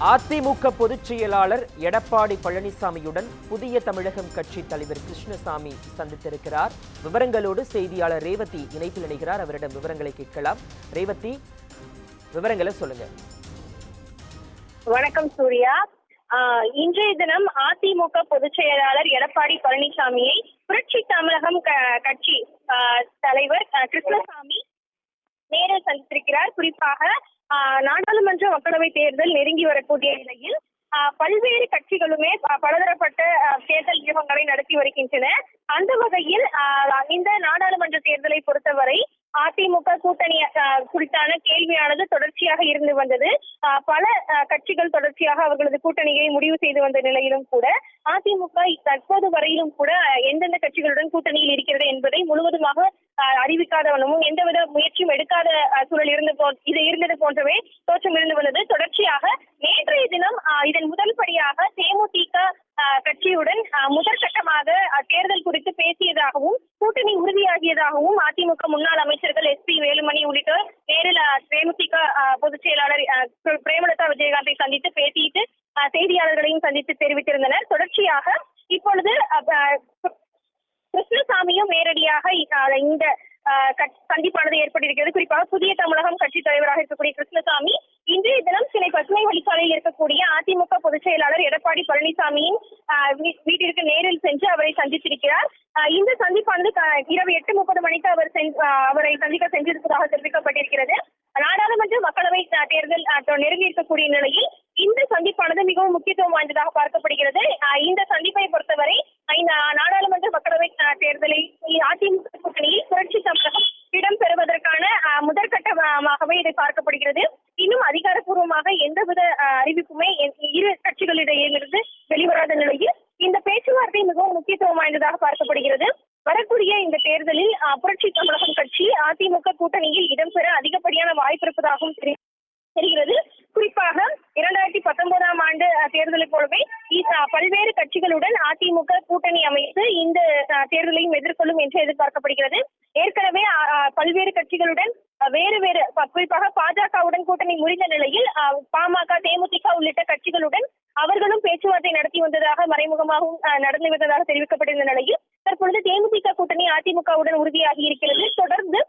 அதிமுக பொதுச் செயலாளர் எடப்பாடி பழனிசாமியுடன் புதிய தமிழகம் கட்சி தலைவர் கிருஷ்ணசாமி சந்தித்திருக்கிறார். விவரங்களோடு செய்தியாளர் ரேவதி இணைப்பில் இணைகிறார். அவரிடம் விவரங்களை கேட்கலாம். ரேவதி, விவரங்களை சொல்லுங்க. வணக்கம் சூர்யா. இன்றைய தினம் அதிமுக பொதுச் செயலாளர் எடப்பாடி பழனிசாமியை புரட்சி தமிழகம் கட்சி தலைவர் கிருஷ்ணசாமி நேரில் சந்தித்திருக்கிறார். குறிப்பாக நாடாளுமன்ற மக்களவை தேர்தல் நெருங்கி வரக்கூடிய நிலையில் பல்வேறு கட்சிகளுமே பலதரப்பட்ட தேர்தல் வியூகங்களை நடத்தி வருகின்றன. அந்த வகையில் இந்த நாடாளுமன்ற தேர்தலை பொறுத்தவரை அதிமுக கூட்டணி குறித்தான கேள்வியானது தொடர்ச்சியாக இருந்து வந்தது. பல கட்சிகள் தொடர்ச்சியாக அவர்களது கூட்டணியை முடிவு செய்து வந்த நிலையிலும் கூட அதிமுக தற்போது வரையிலும் கூட எந்தெந்த கட்சிகளுடன் கூட்டணியில் இருக்கிறது என்பதை முழுவதுமாக அறிவிக்காதவனமும் எந்தவித முயற்சியும் எடுக்காத சூழல் இருந்தது போன்றவே தோற்றம் இருந்து வந்தது. தொடர்ச்சியாக நேற்றைய தினம் இதன் முதல் படியாக தேமுதிக கட்சியுடன் முதற்கட்டமாக தேர்தல் குறித்து பேசியதாகவும் கூட்டணி உறுதியாகியதாகவும் அதிமுக முன்னாள் அமைச்சர்கள் SP வேலுமணி உள்ளிட்டோர் நேரில் தேமுதிக பொதுச் செயலாளர் பிரேமலதா விஜயகாந்தை சந்தித்து பேசிட்டு செய்தியாளர்களையும் சந்தித்து தெரிவித்திருந்தனர். தொடர்ச்சியாக இப்பொழுது கிருஷ்ணசாமியும் நேரடியாக இந்த சந்திப்பானது ஏற்பட்டிருக்கிறது. குறிப்பாக புதிய தமிழகம் கட்சி தலைவராக இருக்கக்கூடிய கிருஷ்ணசாமி இன்றைய தினம் சென்னை பசுமை வழிச்சாலையில் இருக்கக்கூடிய அதிமுக பொதுச் செயலாளர் எடப்பாடி பழனிசாமியின் வீட்டிற்கு நேரில் சென்று அவரை சந்தித்திருக்கிறார். இந்த சந்திப்பானது இரவு 8:30 மணிக்கு அவரை சந்திக்க சென்றிருப்பதாக தெரிவிக்கப்பட்டிருக்கிறது. நாடாளுமன்ற மக்களவை தேர்தல் நெருங்கி இருக்கக்கூடிய நிலையில் இந்த சந்திப்பானது மிகவும் முக்கியத்துவம் வாய்ந்ததாக பார்க்கப்படுகிறது. இந்த சந்திப்பை பொறுத்தவரை இந்த நாடாளுமன்ற மக்களவை தேர்தலில் அதிமுக கூட்டணியில் புரட்சி தமிழகம் இடம்பெறுவதற்கான முதற்கட்டமாகவே இதை பார்க்கப்படுகிறது. இன்னும் அதிகாரப்பூர்வமாக எந்தவித அறிவிப்புமே இரு கட்சிகளிடையிலிருந்து வெளிவராத நிலையில் இந்த பேச்சுவார்த்தை மிகவும் முக்கியத்துவம் வாய்ந்ததாக பார்க்கப்படுகிறது. வரக்கூடிய இந்த தேர்தலில் புரட்சி தமிழகம் கட்சி அதிமுக கூட்டணியில் இடம்பெற அதிகப்படியான வாய்ப்பு இருப்பதாகவும் தெரிகிறது. குறிப்பாக 2019ஆம் ஆண்டு தேர்தலை போலவே பல்வேறு கட்சிகளுடன் அதிமுக கூட்டணி அமைத்து இந்த தேர்தலையும் எதிர்கொள்ளும் என்று எதிர்பார்க்கப்படுகிறது. ஏற்கனவே பல்வேறு கட்சிகளுடன் வேறு குறிப்பாக பாஜகவுடன் கூட்டணி முறிந்த நிலையில் பாமக, தேமுதிக உள்ளிட்ட கட்சிகளுடன் அவர்களும் பேச்சுவார்த்தை நடத்தி வந்ததாக மறைமுகமாகவும் நடந்து வந்ததாக தெரிவிக்கப்பட்டிருந்த நிலையில் தற்பொழுது தேமுதிக கூட்டணி அதிமுகவுடன் உறுதியாகி இருக்கிறது. தொடர்ந்து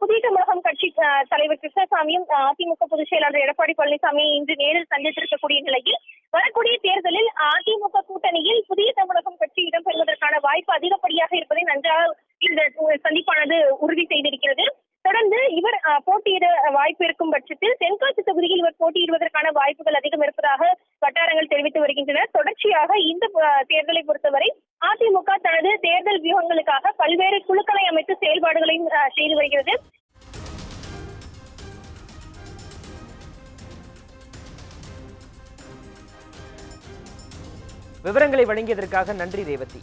புதிய தமிழகம் கட்சி தலைவர் கிருஷ்ணசாமியும் அதிமுக பொதுச் செயலாளர் எடப்பாடி பழனிசாமியை இன்று நேரில் சந்தித்திருக்கக்கூடிய நிலையில் வரக்கூடிய தேர்தலில் அதிமுக கூட்டணியில் புதிய தமிழகம் கட்சி இடம்பெறுவதற்கான வாய்ப்பு அதிகப்படியாக இருப்பதை நன்றாக இந்த சந்திப்பானது உறுதி செய்திருக்கிறது. தொடர்ந்து இவர் போட்டியிட வாய்ப்பு இருக்கும் பட்சத்தில் தென்காசி தொகுதியில் இவர் போட்டியிடுவதற்கான வாய்ப்புகள் அதிகம் இருப்பதாக வட்டாரங்கள் தெரிவித்து வருகின்றன. தொடர்ச்சியாக இந்த தேர்தலை பொறுத்தவரை அதிமுக தனது தேர்தல் வியூகங்களுக்காக பல்வேறு குழுக்களை அமைத்து செயல்பாடுகளையும் செய்து வருகிறது. விவரங்களை வழங்கியதற்காக நன்றி ரேவதி.